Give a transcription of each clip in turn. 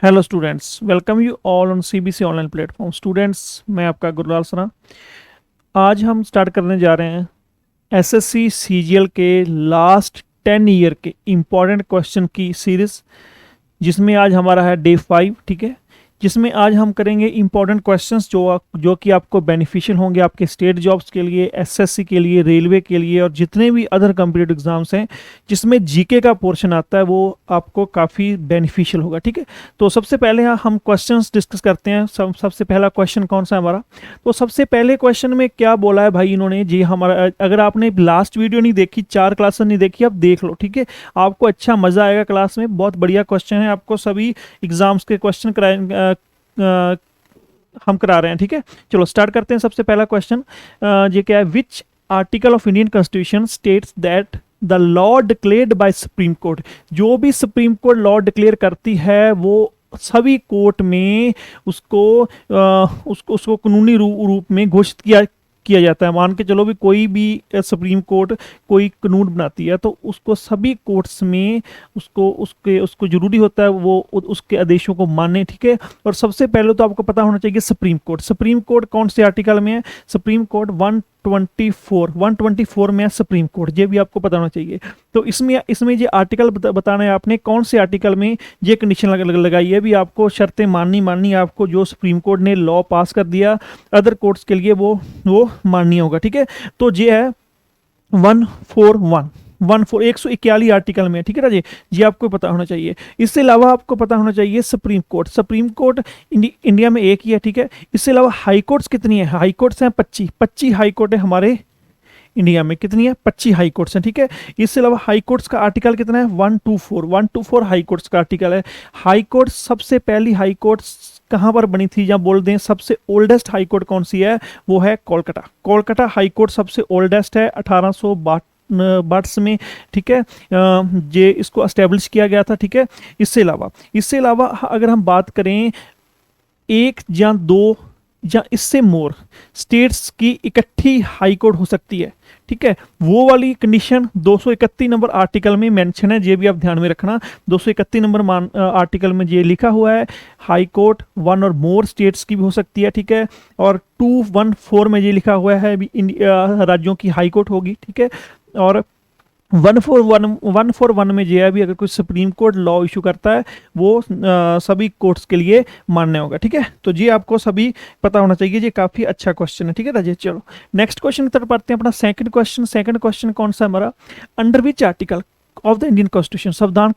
Hello students, welcome you all on CBC online platform. Students, मैं आपका गुरलाल सरा। आज हम स्टार्ट करने जा रहे हैं एसएससी सीजीएल के लास्ट 10 ईयर के इम्पॉर्टेंट क्वेश्चन की सीरीज, जिसमें आज हमारा है डे 5। ठीक है, जिसमें आज हम करेंगे इंपॉर्टेंट क्वेश्चंस जो कि आपको बेनिफिशियल होंगे आपके स्टेट जॉब्स के लिए, एसएससी के लिए, रेलवे के लिए और जितने भी अदर कम्पिटिटिव एग्जाम्स हैं जिसमें जीके का पोर्शन आता है, वो आपको काफ़ी बेनिफिशियल होगा। ठीक है, तो सबसे पहले हम क्वेश्चंस डिस्कस करते हैं। सबसे पहला क्वेश्चन कौन सा है हमारा? तो सबसे पहले क्वेश्चन में क्या बोला है भाई इन्होंने जी, हमारा अगर आपने लास्ट वीडियो नहीं देखी, 4 क्लासेस नहीं देखी, आप देख लो। ठीक है, आपको अच्छा मजा आएगा क्लास में। बहुत बढ़िया क्वेश्चन है, आपको सभी एग्जाम्स के क्वेश्चन हम करा रहे हैं। ठीक है, चलो स्टार्ट करते हैं। सबसे पहला क्वेश्चन ये क्या है? Which article of Indian constitution states that the law declared by supreme court. जो भी सुप्रीम कोर्ट लॉ डिक्लेयर करती है वो सभी कोर्ट में उसको कानूनी रूप में घोषित किया जाता है। मान के चलो भी कोई भी सुप्रीम कोर्ट कोई कानून बनाती है तो उसको सभी कोर्ट्स में उसको जरूरी होता है वो उसके आदेशों को माने। ठीक है, और सबसे पहले तो आपको पता होना चाहिए सुप्रीम कोर्ट। सुप्रीम कोर्ट कौन से आर्टिकल में है? सुप्रीम कोर्ट 124 में है सुप्रीम कोर्ट। ये भी आपको पता होना चाहिए। तो इसमें ये आर्टिकल बताना है आपने, कौन से आर्टिकल में ये कंडीशन लगाई है भी आपको, शर्तें माननी आपको। जो सुप्रीम कोर्ट ने लॉ पास कर दिया अदर कोर्ट्स के लिए वो माननी होगा। ठीक है, तो ये है 141 आर्टिकल में। ठीक है ना जी, ये आपको पता होना चाहिए। इससे अलावा आपको पता होना चाहिए सुप्रीम कोर्ट इंडिया में एक ही है। ठीक है, इससे अलावा हाई कोर्ट्स कितनी है? हाई कोर्ट्स हैं 25 हाई कोर्ट है हमारे इंडिया में। कितनी है? 25 हाई कोर्ट्स हैं। ठीक है, इससे अलावा हाई कोर्ट्स का आर्टिकल कितना है? 124 हाई कोर्ट्स का आर्टिकल है। हाई कोर्ट, सबसे पहली हाई कोर्ट्स कहाँ पर बनी थी, या बोल दें सबसे ओल्डेस्ट हाई कोर्ट कौन सी है? वो है कोलकाता हाई कोर्ट सबसे ओल्डेस्ट है, 1862 में। ठीक है, ये इसको एस्टेब्लिश किया गया था। ठीक है, इससे अलावा अगर हम बात करें, एक या दो या इससे मोर स्टेट्स की इकट्ठी हाई कोर्ट हो सकती है। ठीक है, वो वाली कंडीशन 231 नंबर आर्टिकल में मेंशन है, ये भी आप ध्यान में रखना। 231 नंबर आर्टिकल में ये लिखा हुआ है, हाई कोर्ट 1 और मोर स्टेट्स की भी हो सकती है। ठीक है, और 214 में ये लिखा हुआ है राज्यों की हाई कोर्ट होगी। ठीक है, और 141 में जो है अभी अगर कोई सुप्रीम कोर्ट लॉ इशू करता है वो सभी कोर्ट्स के लिए मान्य होगा। ठीक है, तो ये आपको सभी पता होना चाहिए। ये काफी अच्छा क्वेश्चन है। ठीक है राजेश, चलो नेक्स्ट क्वेश्चन की तरफ बढ़ते हैं। अपना सेकंड क्वेश्चन कौन सा हमारा? Under which article of the Indian constitution, संविधान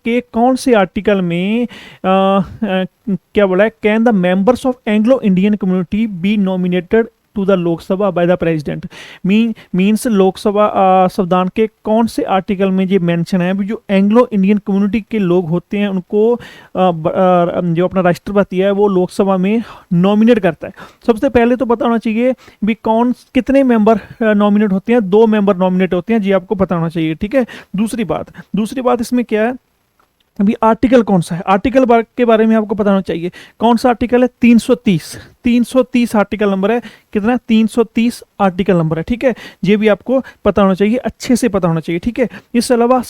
के कौन से आर्टिकल में क्या बोला है? Can the members of Anglo Indian community be nominated to the Lok Sabha by the president. Means Lok Sabha संविधान के कौन से आर्टिकल में ये मेंशन है भी जो एंग्लो इंडियन कम्युनिटी के लोग होते हैं उनको जो अपना राष्ट्रपति है वो लोकसभा में नॉमिनेट करता है। सबसे पहले तो पता होना चाहिए भी कितने मेंबर नॉमिनेट होते हैं? 2 मेंबर नॉमिनेट होते हैं, जी आपको पता होना चाहिए। ठीक है, दूसरी बात इसमें क्या है? अभी आर्टिकल कौन सा है? आर्टिकल के बारे में आपको पता होना चाहिए। कौन सा आर्टिकल है? 330 आर्टिकल नंबर है। कितना? 330 आर्टिकल नंबर है। ठीक है, ये भी आपको पता होना चाहिए, अच्छे से पता होना चाहिए। ठीक है, इसके अलावा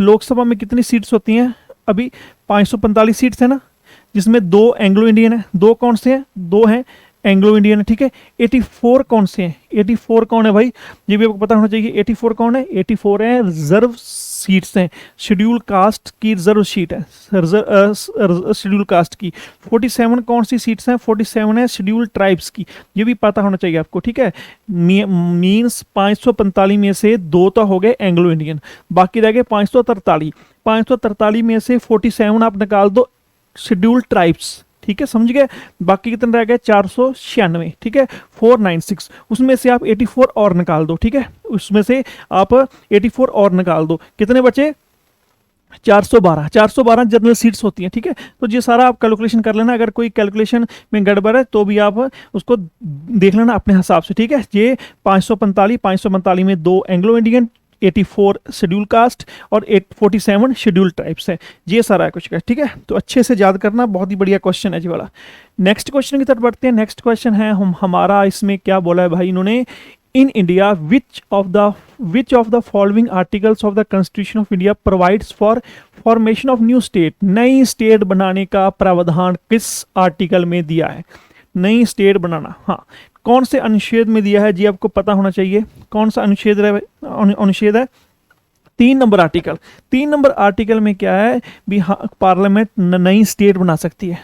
लोकसभा में कितनी सीट्स होती हैं? अभी 545 सीट्स है ना, जिसमें 2 एंग्लो इंडियन है। 2 कौन से हैं? 2 हैं एंग्लो इंडियन है। ठीक है, 84 कौन से हैं? 84 कौन है भाई? ये भी आपको पता होना चाहिए। 84 कौन है? 84 है रिजर्व सीट्स हैं, शेड्यूल कास्ट की रिजर्व सीट है, शेड्यूल कास्ट की। 47 कौन सी सीट्स हैं? 47 है शेड्यूल ट्राइब्स की। ये भी पता होना चाहिए आपको। ठीक है, मीन्स 545 में से 2 तो हो गए एंग्लो इंडियन, बाकी रह गए 543 में से 47 आप निकाल दो शेड्यूल ट्राइब्स। ठीक है, समझ गए? बाकी कितने रह गए? 496। ठीक है, 496, उसमें से आप 84 और निकाल दो। ठीक है, उसमें से आप 84 और निकाल दो, कितने बचे? 412 जनरल सीट्स होती हैं। ठीक है, तो ये सारा आप कैलकुलेशन कर लेना। अगर कोई कैलकुलेशन में गड़बड़ है तो भी आप उसको देख लेना अपने हिसाब से। ठीक है, ये 545 में 2 एंग्लो इंडियन, 84 शेड्यूल कास्ट और 47 शेड्यूल ट्राइब्स है। ये सारा कुछ का। ठीक है, तो अच्छे से याद करना, बहुत ही बढ़िया क्वेश्चन है जी वाला। नेक्स्ट क्वेश्चन की तरफ बढ़ते हैं। नेक्स्ट क्वेश्चन है हमारा, इसमें क्या बोला है भाई इन्होंने? In India which of the following articles of the constitution of India provides for formation of new state, नई स्टेट बनाने का प्रावधान किस आर्टिकल में दिया है? नई स्टेट बनाना, हाँ, कौन से अनुच्छेद में दिया है जी, आपको पता होना चाहिए। कौन सा अनुच्छेद है? अनुच्छेद है 3 नंबर आर्टिकल। 3 नंबर आर्टिकल में क्या है भी, हाँ, पार्लियामेंट नई स्टेट बना सकती है,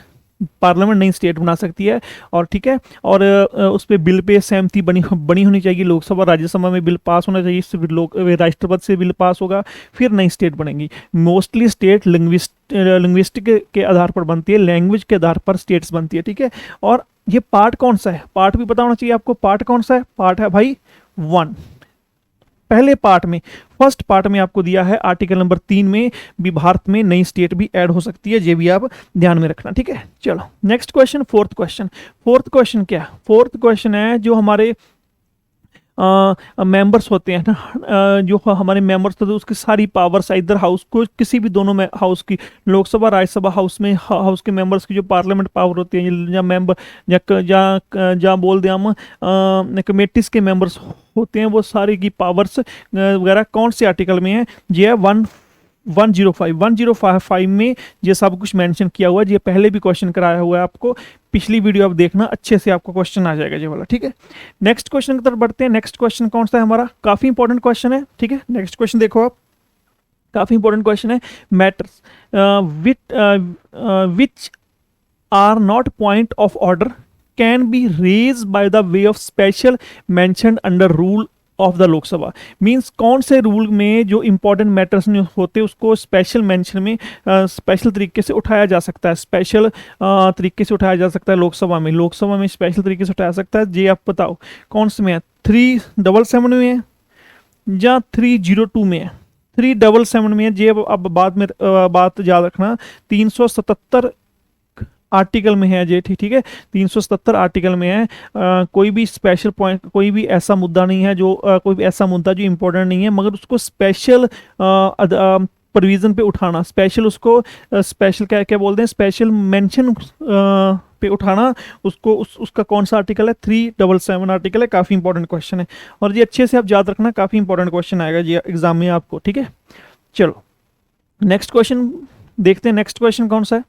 पार्लियामेंट नई स्टेट बना सकती है। और ठीक है, और उस पर बिल पे सहमति बनी होनी चाहिए, लोकसभा राज्यसभा में बिल पास होना चाहिए, इससे राष्ट्रपति से बिल पास होगा, फिर नई स्टेट बनेगी। मोस्टली स्टेट लिंग्विस्टिक के आधार पर बनती है, लैंग्वेज के आधार पर स्टेट्स बनती है, ठीक है। और ये पार्ट कौन सा है, पार्ट भी पता होना चाहिए आपको। पार्ट कौन सा है? पार्ट है भाई 1। पहले पार्ट में, फर्स्ट पार्ट में आपको दिया है आर्टिकल नंबर 3 में भी भारत में नई स्टेट भी ऐड हो सकती है, ये भी आप ध्यान में रखना, ठीक है। चलो next question, fourth question. Fourth question क्या? फोर्थ क्वेश्चन है जो हमारे मेंबर्स होते हैं ना, जो हमारे मेंबर्स होते हैं उसकी सारी पावर्स इधर हाउस को, किसी भी दोनों में हाउस की, लोकसभा राज्यसभा हाउस में, हाउस के मेंबर्स की जो पार्लियामेंट पावर होती है, या मेंबर या बोल दें हम कमेटीज के मेंबर्स होते हैं, वो सारी की पावर्स वगैरह कौन से आर्टिकल में है? ये है 105 में ये सब कुछ मेंशन किया हुआ है। ये पहले भी क्वेश्चन कराया हुआ है आपको, पिछली वीडियो आप देखना, अच्छे से आपको क्वेश्चन आ जाएगा ये वाला, ठीक है। नेक्स्ट क्वेश्चन की तरफ बढ़ते हैं। नेक्स्ट क्वेश्चन कौन सा है हमारा? काफी इंपॉर्टेंट क्वेश्चन है, ठीक है। नेक्स्ट क्वेश्चन देखो आप, काफी इंपॉर्टेंट क्वेश्चन है। Matters which are not point of order can be raise by the way of special mentioned under rule of the Lok Sabha. Means कौन से रूल में जो इंपॉर्टेंट मैटर्स नहीं होते उसको स्पेशल मेंशन में स्पेशल तरीके से उठाया जा सकता है, स्पेशल तरीके से उठाया जा सकता है लोकसभा में, लोकसभा में स्पेशल तरीके से उठाया सकता है। ये आप बताओ कौन से में है? 377 में है या 302 में है? 377 में है। ये अब बाद में बात याद रखना, 377 आर्टिकल में है ये, ठीक है। 377 आर्टिकल में है। कोई भी स्पेशल पॉइंट, कोई भी ऐसा मुद्दा नहीं है जो कोई भी ऐसा मुद्दा जो इंपॉर्टेंट नहीं है, मगर उसको स्पेशल प्रोविजन पे उठाना, स्पेशल उसको स्पेशल क्या क्या बोलते हैं, स्पेशल मेंशन पे उठाना उसको, उसका कौन सा आर्टिकल है? 377 आर्टिकल है। काफ़ी इंपॉर्टेंट क्वेश्चन है और ये अच्छे से आप याद रखना, काफ़ी इंपॉर्टेंट क्वेश्चन आएगा ये एग्जाम में आपको, ठीक है। चलो नेक्स्ट क्वेश्चन देखते हैं। नेक्स्ट क्वेश्चन कौन सा है?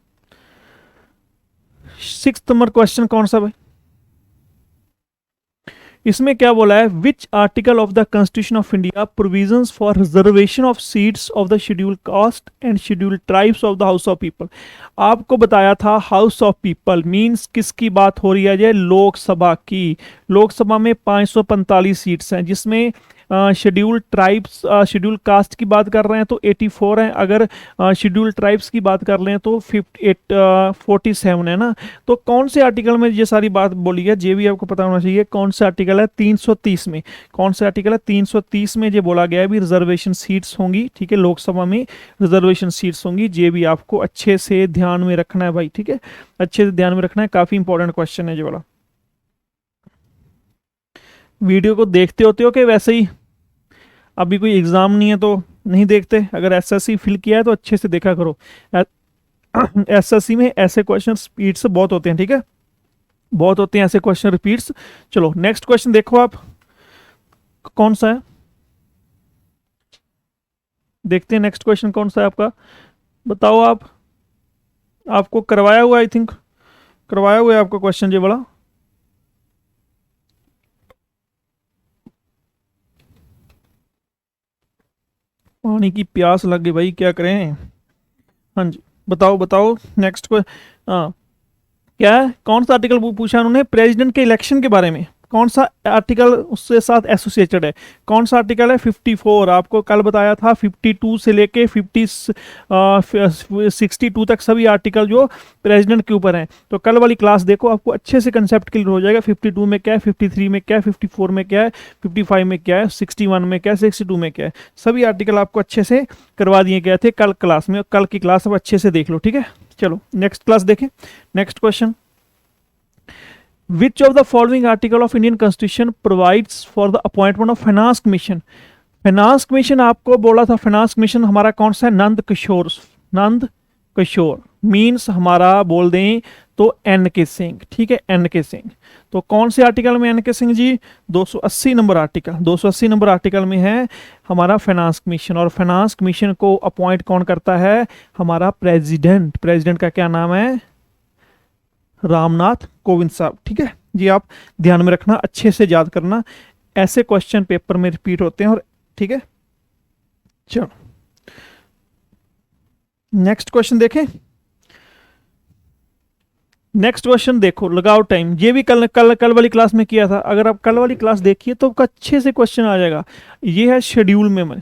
6 नंबर क्वेश्चन कौन सा भाई? इसमें क्या बोला है? Which article of the constitution of India provisions for reservation of seats of the schedule caste and schedule tribes of the house of people. आपको बताया था हाउस ऑफ पीपल मींस किसकी बात हो रही है? ये लोकसभा की। लोकसभा में 545 सीट्स हैं, जिसमें शेड्यूल ट्राइब्स, शेड्यूल कास्ट की बात कर रहे हैं तो 84 हैं, अगर शेड्यूल ट्राइब्स की बात कर लें तो 47 है ना। तो कौन से आर्टिकल में ये सारी बात बोली है, ये भी आपको पता होना चाहिए। कौन सा आर्टिकल है? 330 में। कौन सा आर्टिकल है? 330 में ये बोला गया है भी रिजर्वेशन सीट्स होंगी, ठीक है, लोकसभा में रिजर्वेशन सीट्स होंगी। ये भी आपको अच्छे से ध्यान में रखना है भाई, ठीक है, अच्छे से ध्यान में रखना है। काफी इंपॉर्टेंट क्वेश्चन है ये वाला। वीडियो को देखते होते हो कि वैसे ही अभी कोई एग्जाम नहीं है तो नहीं देखते? अगर एसएससी फिल किया है तो अच्छे से देखा करो। एसएससी में ऐसे क्वेश्चन स्पीड से बहुत होते हैं, ठीक है, बहुत होते हैं ऐसे क्वेश्चन रिपीट्स। चलो नेक्स्ट क्वेश्चन देखो आप, कौन सा है देखते हैं। नेक्स्ट क्वेश्चन कौन सा है आपका? बताओ आप, आपको करवाया हुआ, आई थिंक करवाया हुआ है आपका क्वेश्चन ये वाला। पानी की प्यास लग गई भाई, क्या करें। हाँ जी बताओ बताओ नेक्स्ट को। हाँ क्या है, कौन सा आर्टिकल पूछा उन्होंने? प्रेसिडेंट के इलेक्शन के बारे में। कौन सा आर्टिकल उससे साथ एसोसिएटेड है? कौन सा आर्टिकल है? 54। आपको कल बताया था 52 से लेके 62 तक सभी आर्टिकल जो प्रेसिडेंट के ऊपर हैं। तो कल वाली क्लास देखो, आपको अच्छे से कंसेप्ट क्लियर हो जाएगा। 52 में क्या है, 53 में क्या है, 54 में क्या है, 55 में क्या है, 61 में क्या है, 62 में क्या है, सभी आर्टिकल आपको अच्छे से करवा दिए गए थे कल क्लास में। कल की क्लास आप अच्छे से देख लो, ठीक है। चलो नेक्स्ट क्लास देखें। Next question, Which of the following article of Indian Constitution provides for the appointment of finance commission? Finance commission आपको बोला था, फाइनेंस कमीशन हमारा कौन सा है? नंद किशोर। नंद किशोर मीन्स हमारा बोल दें तो एन के सिंह, ठीक है, एन के सिंह। तो कौन से आर्टिकल में एन के Singh ji? 280 number article, 280 number article में है हमारा फाइनेंस कमीशन। और फाइनेंस कमीशन को अपॉइंट कौन करता है? हमारा प्रेसिडेंट। प्रेसिडेंट का क्या नाम है? रामनाथ कोविंद साहब, ठीक है जी। आप ध्यान में रखना, अच्छे से याद करना, ऐसे क्वेश्चन पेपर में रिपीट होते हैं। और ठीक है, चलो नेक्स्ट क्वेश्चन देखें। नेक्स्ट क्वेश्चन देखो, लगाओ टाइम। ये भी कल वाली क्लास में किया था। अगर आप कल वाली क्लास देखिए तो अच्छे से क्वेश्चन आ जाएगा। ये है शेड्यूल में,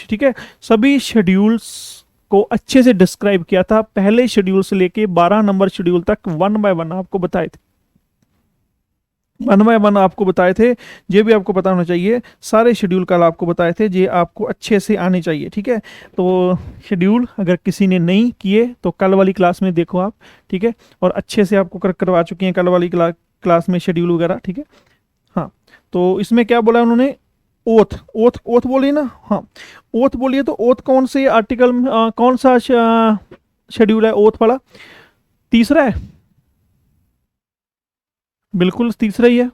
ठीक है, सभी शेड्यूल्स को अच्छे से डिस्क्राइब किया था। पहले शेड्यूल से लेके 12 नंबर शेड्यूल तक 1 बाय 1 आपको बताए थे, 1 बाय 1 आपको बताए थे। ये भी आपको पता होना चाहिए, सारे शेड्यूल कल आपको बताए थे, ये आपको अच्छे से आने चाहिए, ठीक है। तो शेड्यूल अगर किसी ने नहीं किए तो कल वाली क्लास में देखो आप, ठीक है। और अच्छे से आपको करवा चुके हैं कल वाली क्लास में शेड्यूल वगैरह, ठीक है। हाँ, तो इसमें क्या बोला उन्होंने? ओथ, ओथ, ओथ बोली ना? हाँ, ओथ बोलिए। तो ओथ कौन से आर्टिकल में, कौन सा शेड्यूल है ओथ वाला? तीसरा है, बिल्कुल तीसरा ही है,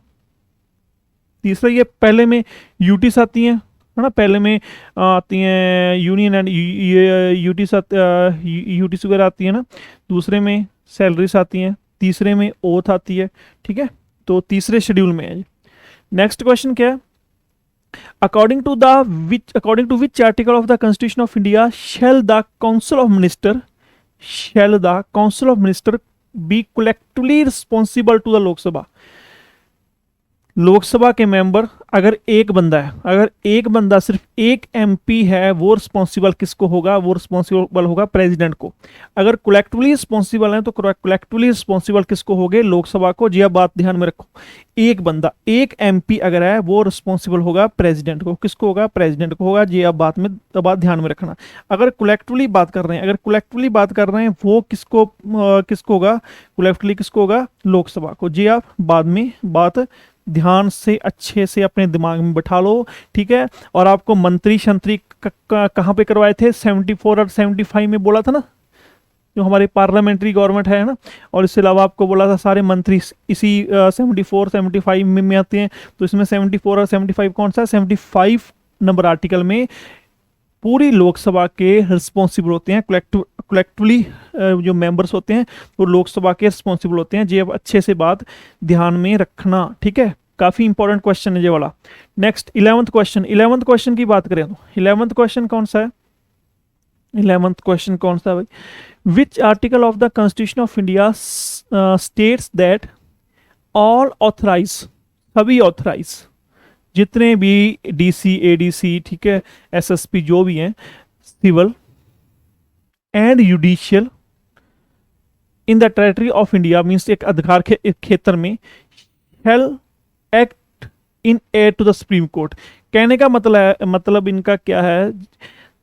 तीसरा ही है। पहले में यूटीस आती हैं, है ना, पहले में आती हैं यूनियन एंड यूटीस, यूटीस वगैरह आती है ना। दूसरे में सैलरीज आती हैं, तीसरे में ओथ आती है, ठीक है। तो तीसरे शेड्यूल में है। नेक्स्ट क्वेश्चन क्या है? According to which article of the constitution of India shall the council of minister be collectively responsible to the लोक सभा? लोकसभा के मेंबर, अगर एक बंदा है, अगर एक बंदा, सिर्फ एक एमपी है, वो रिस्पॉन्सिबल किसको होगा? वो रिस्पॉन्सिबल होगा प्रेसिडेंट को। अगर कलेक्टिवली रिस्पॉन्सिबल है तो कलेक्टिवली रिस्पॉन्सिबल किसको होगे? लोकसभा को। जी, आप बात ध्यान में रखो, एक बंदा, एक एमपी अगर है, वो रिस्पॉन्सिबल होगा प्रेसिडेंट को। किसको होगा? प्रेसिडेंट को होगा। जी, आप बात ध्यान में रखना। अगर कलेक्टिवली बात कर रहे हैं, अगर कलेक्टिवली बात कर रहे हैं, वो किसको होगा? कलेक्टिवली किसको होगा? लोकसभा को। जी, आप बाद में बात ध्यान से अच्छे से अपने दिमाग में बिठा लो, ठीक है। और आपको मंत्री शंत्री कहाँ पे करवाए थे? 74 और 75 में बोला था ना, जो हमारी पार्लियामेंट्री गवर्नमेंट है ना। और इसके अलावा आपको बोला था सारे मंत्री इसी 74 75 में आते हैं। तो इसमें 74 और 75 कौन सा है? 75 नंबर आर्टिकल में पूरी लोकसभा के रिस्पॉन्सिबल होते हैं। कलेक्टिवली जो मेंबर्स होते हैं वो लोकसभा के रिस्पॉन्सिबल होते हैं। जी, अब अच्छे से बात ध्यान में रखना, ठीक है। काफी इंपॉर्टेंट क्वेश्चन है ये वाला। Next 11th question, 11th question की बात करें तो 11th क्वेश्चन कौन सा है? 11th क्वेश्चन कौन सा है भाई? Which article of the constitution of India states that all authorise, सभी ऑथराइज, जितने भी डीसी एडीसी, ठीक है, एसएसपी जो भी हैं, civil and judicial in the territory of India, means एक अधिकार के क्षेत्र में, shall act in aid to the supreme Court. कहने का मतलब इनका क्या है?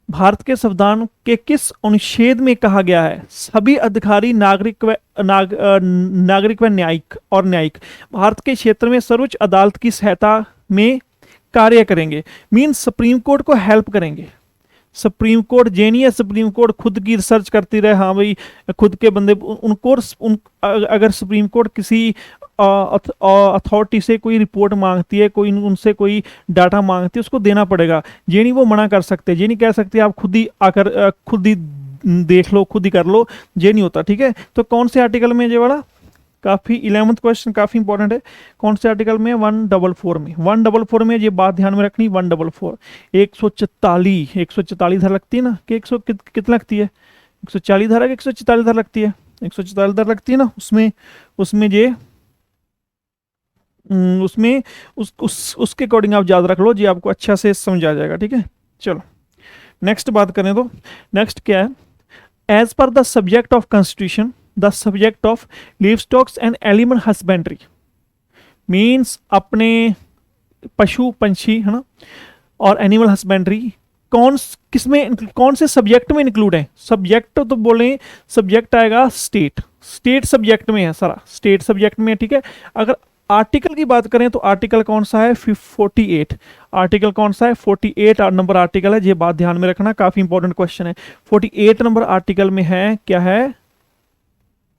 भारत के संविधान के किस अनुच्छेद में कहा गया है सभी अधिकारी नागरिक व न्यायिक भारत के क्षेत्र में सर्वोच्च अदालत की सहायता में कार्य करेंगे? मीन्स सुप्रीम कोर्ट को हेल्प करेंगे। सुप्रीम कोर्ट ये नहीं है सुप्रीम कोर्ट खुद की रिसर्च करती रहे, हाँ भाई खुद के बंदे अगर सुप्रीम कोर्ट किसी अथॉरिटी से कोई रिपोर्ट मांगती है, कोई उनसे कोई डाटा मांगती है, उसको देना पड़ेगा। ये नहीं वो मना कर सकते, ये नहीं कह सकते आप खुद ही आकर खुद ही देख लो, खुद ही कर लो, ये नहीं होता, ठीक है। तो कौन से आर्टिकल में ये वाला? काफ़ी 11th क्वेश्चन काफ़ी इंपॉर्टेंट है। कौन से आर्टिकल में? 144 में। 144 में ये बात ध्यान में रखनी। 144 144 धारा लगती है ना, कि 100 कितना लगती है? 140 धारा कि 144 धारा लगती है? 144 धारा लगती है ना। उसमें ये उसके अकॉर्डिंग आप याद रख लो जी, आपको अच्छा से समझ आ जाएगा, ठीक है। चलो नेक्स्ट बात करें तो नेक्स्ट क्या है? As per the subject of constitution the subject of livestocks and animal husbandry, means अपने पशु पंछी, है ना, और एनिमल हस्बेंड्री कौन से सब्जेक्ट में इंक्लूड है? सब्जेक्ट तो बोले, सब्जेक्ट आएगा स्टेट सब्जेक्ट में है, सारा स्टेट सब्जेक्ट में है, ठीक है। अगर आर्टिकल की बात करें तो आर्टिकल कौन सा है? 48। आर्टिकल कौन सा है? 48 नंबर आर्टिकल है। ये बात ध्यान में रखना, काफी इंपॉर्टेंट क्वेश्चन है। 48 नंबर आर्टिकल में है क्या है?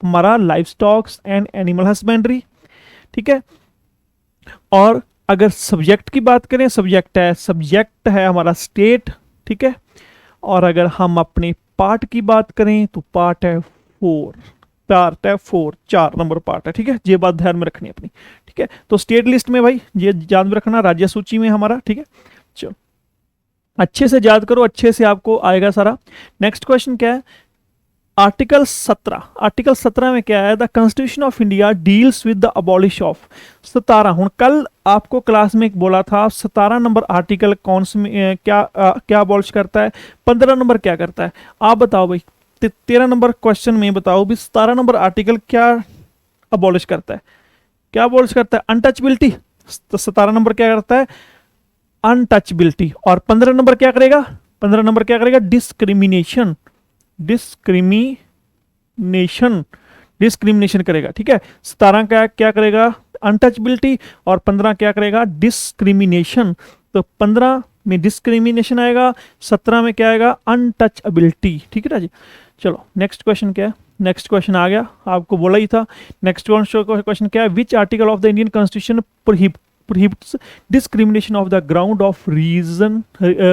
हमारा life stocks and animal husbandry, ठीक है। और अगर सब्जेक्ट की बात करें, सब्जेक्ट है हमारा स्टेट, ठीक है। और अगर हम अपने पार्ट की बात करें तो पार्ट है 4, 4 नंबर पार्ट है, ठीक है। ये बात ध्यान में रखनी है अपनी, ठीक है। तो स्टेट लिस्ट में भाई ये याद में रखना, राज्य सूची में हमारा, ठीक है। चलो अच्छे से याद करो, अच्छे से आपको आएगा सारा। नेक्स्ट क्वेश्चन क्या है, आर्टिकल 17 में क्या है, the constitution of India deals with the abolish of 17। हूँ कल आपको क्लास में एक बोला था 17 नंबर आर्टिकल कौन से में क्या अबॉलिश करता है, 15 नंबर क्या करता है, आप बताओ भाई। 13 नंबर क्वेश्चन में बताओ भी 17 नंबर आर्टिकल क्या अबॉलिश करता है, क्या अबॉलिश करता है, अनटचबिलिटी। तो 17 नंबर क्या करता है, अनटचबिलिटी। और 15 नंबर क्या करेगा, 15 नंबर क्या करेगा, डिस्क्रिमिनेशन करेगा, ठीक है। 17 का क्या करेगा, अनटचबिलिटी, और 15 क्या करेगा, डिस्क्रिमिनेशन। तो 15 में डिस्क्रिमिनेशन आएगा, 17 में क्या आएगा, अनटचबिलिटी, ठीक है ना जी। चलो नेक्स्ट क्वेश्चन क्या है, नेक्स्ट क्वेश्चन आ गया, आपको बोला ही था। नेक्स्ट क्वेश्चन क्या है, which article of the Indian constitution prohibits discrimination of the ground of reason,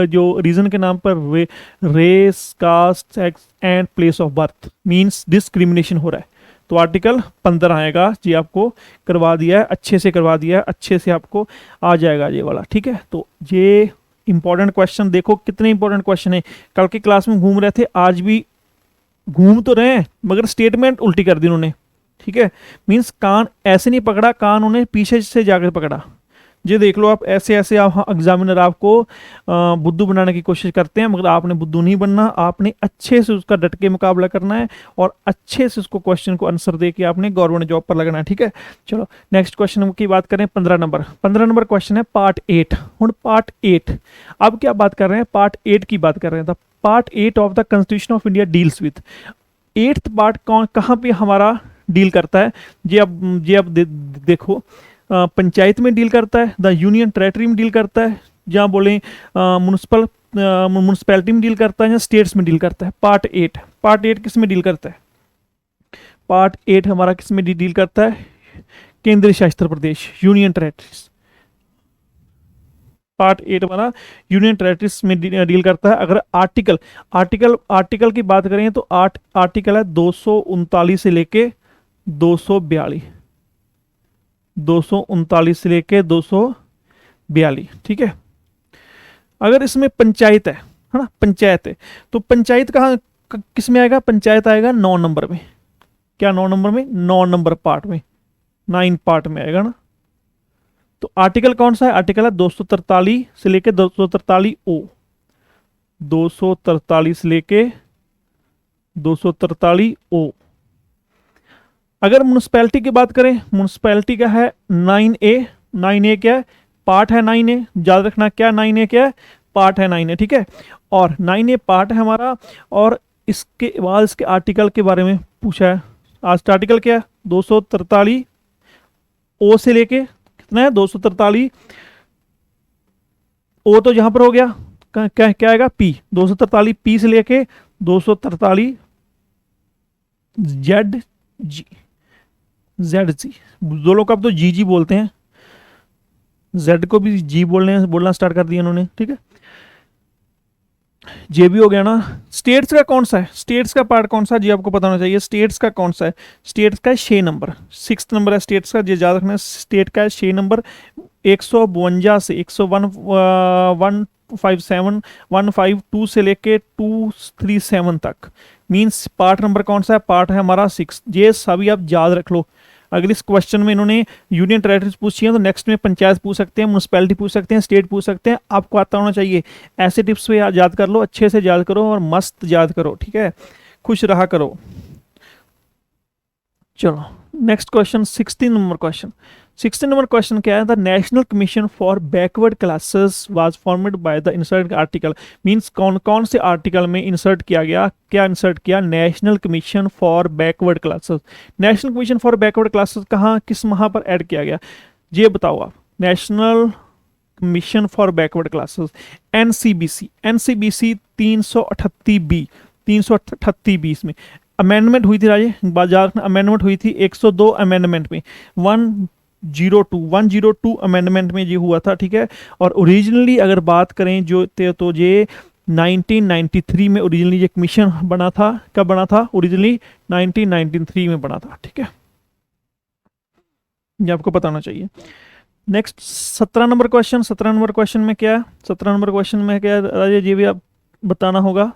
जो रीजन के नाम पर race, caste, sex and place of birth means discrimination हो रहा है। तो आर्टिकल 15 आएगा जी, आपको करवा दिया है, अच्छे से करवा दिया है, अच्छे से आपको आ जाएगा ये वाला, ठीक है। तो ये इंपॉर्टेंट क्वेश्चन देखो कितने इंपॉर्टेंट क्वेश्चन है, कल की क्लास में घूम रहे थे, आज भी घूम तो रहे हैं मगर स्टेटमेंट उल्टी कर दी उन्होंने, ठीक है। मींस कान ऐसे नहीं पकड़ा, कान उन्हें पीछे से जाकर पकड़ा। ये देख लो आप, ऐसे ऐसे आप एग्जामिनर आपको बुद्धू बनाने की कोशिश करते हैं, मगर आपने बुद्धू नहीं बनना, आपने अच्छे से उसका डट के मुकाबला करना है और अच्छे से उसको क्वेश्चन को आंसर दे के आपने गवर्नमेंट जॉब पर लगना है, ठीक है। चलो नेक्स्ट क्वेश्चन की बात करें, 15 नंबर क्वेश्चन है पार्ट 8। हूँ पार्ट 8 अब क्या बात कर रहे हैं, पार्ट 8 की बात कर रहे हैं। Part 8 of the constitution of India deals with, 8th part कहाँ पे हमारा डील करता है, ये अब देखो, पंचायत में डील करता है, द यूनियन टेरेटरी में डील करता है, जहाँ बोले म्यूनसिपैलिटी में डील करता है, या स्टेट्स में डील करता है। पार्ट 8 किस में डील करता है, पार्ट 8 हमारा किस में डील करता है, केंद्रीय शासित प्रदेश, यूनियन टेरेटरीज। पार्ट 8 हमारा यूनियन टेरेटरीज में डील करता है। अगर आर्टिकल की बात करें तो आर्टिकल है 239 से लेके 239 से लेके 242, ठीक है। अगर इसमें पंचायत है ना, पंचायत है, तो पंचायत कहाँ किस में आएगा, पंचायत आएगा 9 नंबर में। क्या 9 नंबर में, 9 नंबर पार्ट में, 9 पार्ट में आएगा ना। तो आर्टिकल कौन सा है, आर्टिकल है 243 से लेके 243 ओ, 243 से लेके 243 ओ। अगर म्यूनसिपैलिटी की बात करें, म्यूनसिपैलिटी का है 9A क्या है, पार्ट है 9A, याद रखना क्या 9A क्या है, पार्ट है 9A, ठीक है। और 9A पार्ट है हमारा, और इसके बाद इसके आर्टिकल के बारे में पूछा है। आज आर्टिकल क्या है, 243 ओ से लेके कितना है, 243 ओ तो यहां पर हो गया, क्या आएगा पी, 243 पी से लेके 243 जेड जी, दो लोग अब तो जी बोलते हैं, जेड को भी जी बोलना स्टार्ट कर दिया उन्होंने, ठीक है। जे भी हो गया ना। स्टेट्स का कौन सा है, स्टेट्स का पार्ट कौन सा जी आपको पता होना चाहिए, स्टेट्स का कौन सा है, स्टेट्स का 6 नंबर, 6th नंबर है स्टेट्स का, ये याद रखना है। स्टेट का है 6 नंबर, 152 से 157 152 से लेके 237 तक। मींस पार्ट नंबर कौन सा है, पार्ट है हमारा 6। ये सभी आप याद रख लो। अगर इस क्वेश्चन में इन्होंने यूनियन टेरेटरीज पूछी है तो नेक्स्ट में पंचायत पूछ सकते हैं, म्यूनसिपैलिटी पूछ सकते हैं, स्टेट पूछ सकते हैं, आपको आता होना चाहिए। ऐसे टिप्स पे याद कर लो, अच्छे से याद करो और मस्त याद करो, ठीक है, खुश रहा करो। चलो नेक्स्ट क्वेश्चन, 16 नंबर क्वेश्चन क्या है, the national commission for backward classes was formed by the insert article. Means कौन से आर्टिकल में इंसर्ट किया गया, क्या इंसर्ट किया, national commission for backward classes. National commission for backward classes कहाँ किस माह पर ऐड किया गया, ये बताओ आप। National commission for backward classes, NCBC 338B, 338B इसमें अमेंडमेंट हुई थी राजे, बाजार अमेंडमेंट हुई थी 102 अमेंडमेंट में, 102 अमेंडमेंट में ये हुआ था, ठीक है। और ओरिजिनली अगर बात करें जो तो ये 1993 में ओरिजिनली ये कमीशन बना था। कब बना था? ओरिजिनली 1993 में बना था, ठीक है, ये आपको पता होना चाहिए। Next 17 number question. 17 number question में क्या है? 17 नंबर क्वेश्चन में क्या है राजे, जी भी आप बताना होगा।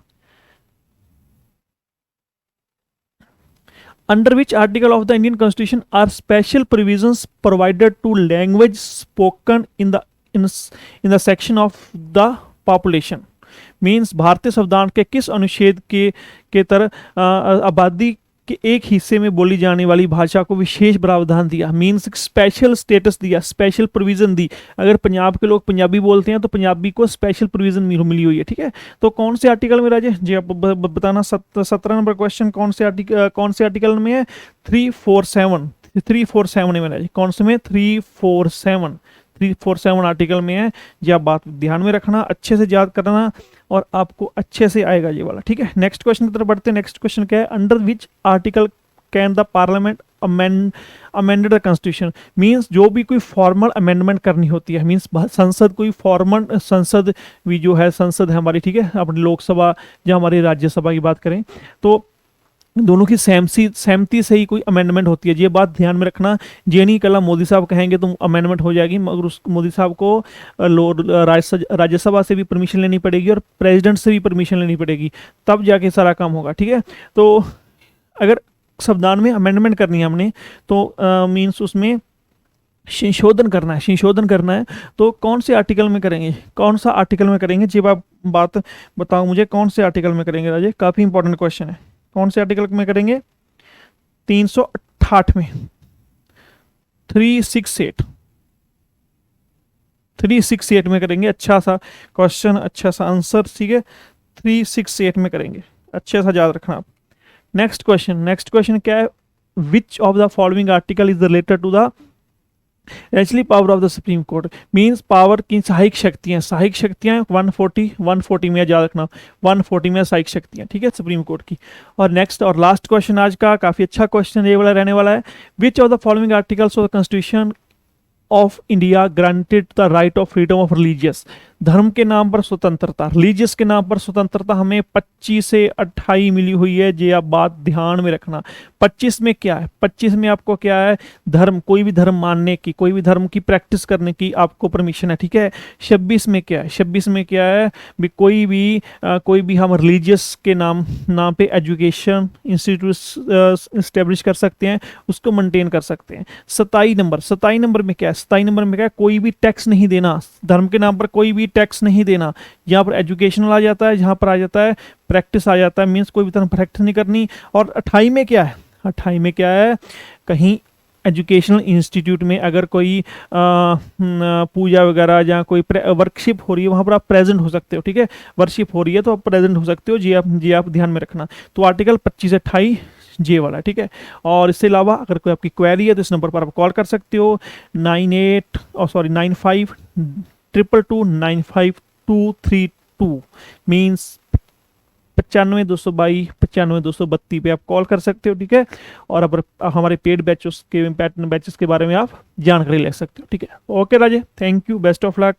Under which article of the Indian Constitution are special provisions provided to language spoken in the section of the population? Means भारतीय संविधान के किस अनुच्छेद के तरह आबादी के एक हिस्से में बोली जाने वाली भाषा को विशेष प्रावधान दिया, मीन्स स्पेशल स्टेटस दिया, स्पेशल प्रोविजन दी। अगर पंजाब के लोग पंजाबी बोलते हैं तो पंजाबी को स्पेशल प्रोविजन मिली हुई है, ठीक है। तो कौन से आर्टिकल में राजे जी आप बताना। 17 नंबर क्वेश्चन कौन से आर्टिकल में है? 347 में राजे, कौन से में? 347 आर्टिकल में है। ये आप बात ध्यान में रखना, अच्छे से याद करना और आपको अच्छे से आएगा ये वाला, ठीक है। नेक्स्ट क्वेश्चन की तरफ बढ़ते हैं। नेक्स्ट क्वेश्चन क्या है? Under which article can the parliament amended the constitution? Means जो भी कोई फॉर्मल अमेंडमेंट करनी होती है, मीन्स संसद कोई फॉर्मल संसद भी जो है संसद है हमारी, ठीक है, अपनी लोकसभा या हमारी राज्यसभा की बात करें तो दोनों की सहमति से ही कोई अमेंडमेंट होती है। ये बात ध्यान में रखना। ये नहीं कल मोदी साहब कहेंगे तो अमेंडमेंट हो जाएगी, मगर उस मोदी साहब को राज्यसभा से भी परमिशन लेनी पड़ेगी और प्रेसिडेंट से भी परमिशन लेनी पड़ेगी, तब जाके सारा काम होगा, ठीक है। तो अगर संविधान में अमेंडमेंट करनी है हमने तो मीन्स उसमें संशोधन करना है तो कौन से आर्टिकल में करेंगे? कौन सा आर्टिकल में करेंगे? जब आप बात बताओ मुझे, कौन से आर्टिकल में करेंगे राजे? काफ़ी इंपॉर्टेंट क्वेश्चन है। कौन से आर्टिकल में करेंगे? 368 में, 368 में करेंगे। अच्छा सा क्वेश्चन, अच्छा सा आंसर, ठीक है, 368 में करेंगे, अच्छे सा याद रखना आप। नेक्स्ट क्वेश्चन क्या है? Which of the following article is related to the actually power of the supreme court? Means power की सहायक शक्तियां 140 में याद रखना, 140 में सहायक शक्तियां, ठीक है, सुप्रीम कोर्ट की। और नेक्स्ट और लास्ट क्वेश्चन आज का, काफी अच्छा क्वेश्चन ये वाला रहने वाला है। Which of the following articles of the constitution of India granted the right of freedom of religious? धर्म के नाम पर स्वतंत्रता, रिलीजियस के नाम पर स्वतंत्रता हमें 25 से 28 मिली हुई है। ये आप बात ध्यान में रखना। 25 में क्या है? 25 में आपको क्या है? धर्म, कोई भी धर्म मानने की, कोई भी धर्म की प्रैक्टिस करने की आपको परमिशन है, ठीक है। 26 में क्या है? 26 में क्या है? कोई भी हम रिलीजियस के नाम पे एजुकेशन इंस्टीट्यूट इस्टेब्लिश कर सकते हैं, उसको मेंटेन कर सकते हैं। 27 नंबर में क्या है? 27 नंबर में क्या है? कोई भी टैक्स नहीं देना, धर्म के नाम पर कोई भी टैक्स नहीं देना। यहाँ पर एजुकेशनल आ जाता है, यहाँ पर आ जाता है प्रैक्टिस आ जाता है, मीन्स कोई भी तरह प्रैक्टिस नहीं करनी। और 28 में क्या है? 28 में क्या है? कहीं एजुकेशनल इंस्टीट्यूट में अगर कोई पूजा वगैरह या कोई वर्कशिप हो रही है, वहाँ पर आप प्रेजेंट हो सकते हो, ठीक है। वर्कशिप हो रही है तो आप प्रेजेंट हो सकते हो, जी आप ध्यान में रखना। तो आर्टिकल 25 से 28 जे वाला, ठीक है। और इसके अलावा अगर कोई आपकी क्वेरी है तो इस नंबर पर आप कॉल कर सकते हो, 9522925232 मीन्स 9522295232 पे आप कॉल कर सकते हो, ठीक है। और अब हमारे पेड बैचेस के बारे में आप जानकारी ले सकते हो, ठीक है। Okay Raje, thank you, best of luck.